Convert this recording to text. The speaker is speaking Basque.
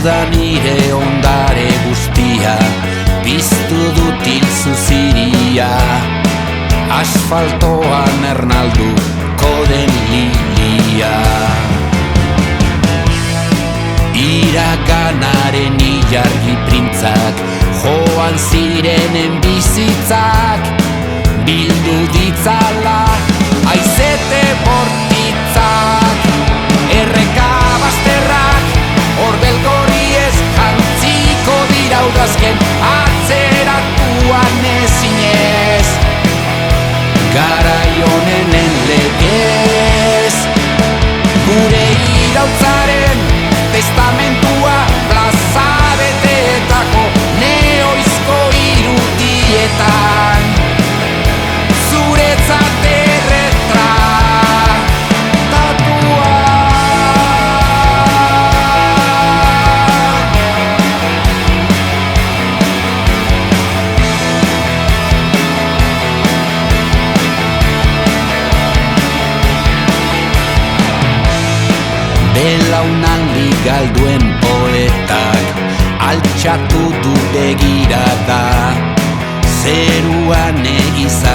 da nire ondare guztia, piztu dut ilzuziria, asfaltoan ernalduko den lilia. Iraganaren ilargi printzak, joan zirenen bizitzak, bildu ditzala aizete bortitzak. Erreka bazterrak, orbel gorriez jantziko dira udazken, atzeratuan ezinez, garai honenen legez. Gure irautzaren testamentua plaza beteetako neoizko irudietan, zuretzat belaunaldi galduen poetak altxatu du begirada, zeruan egiza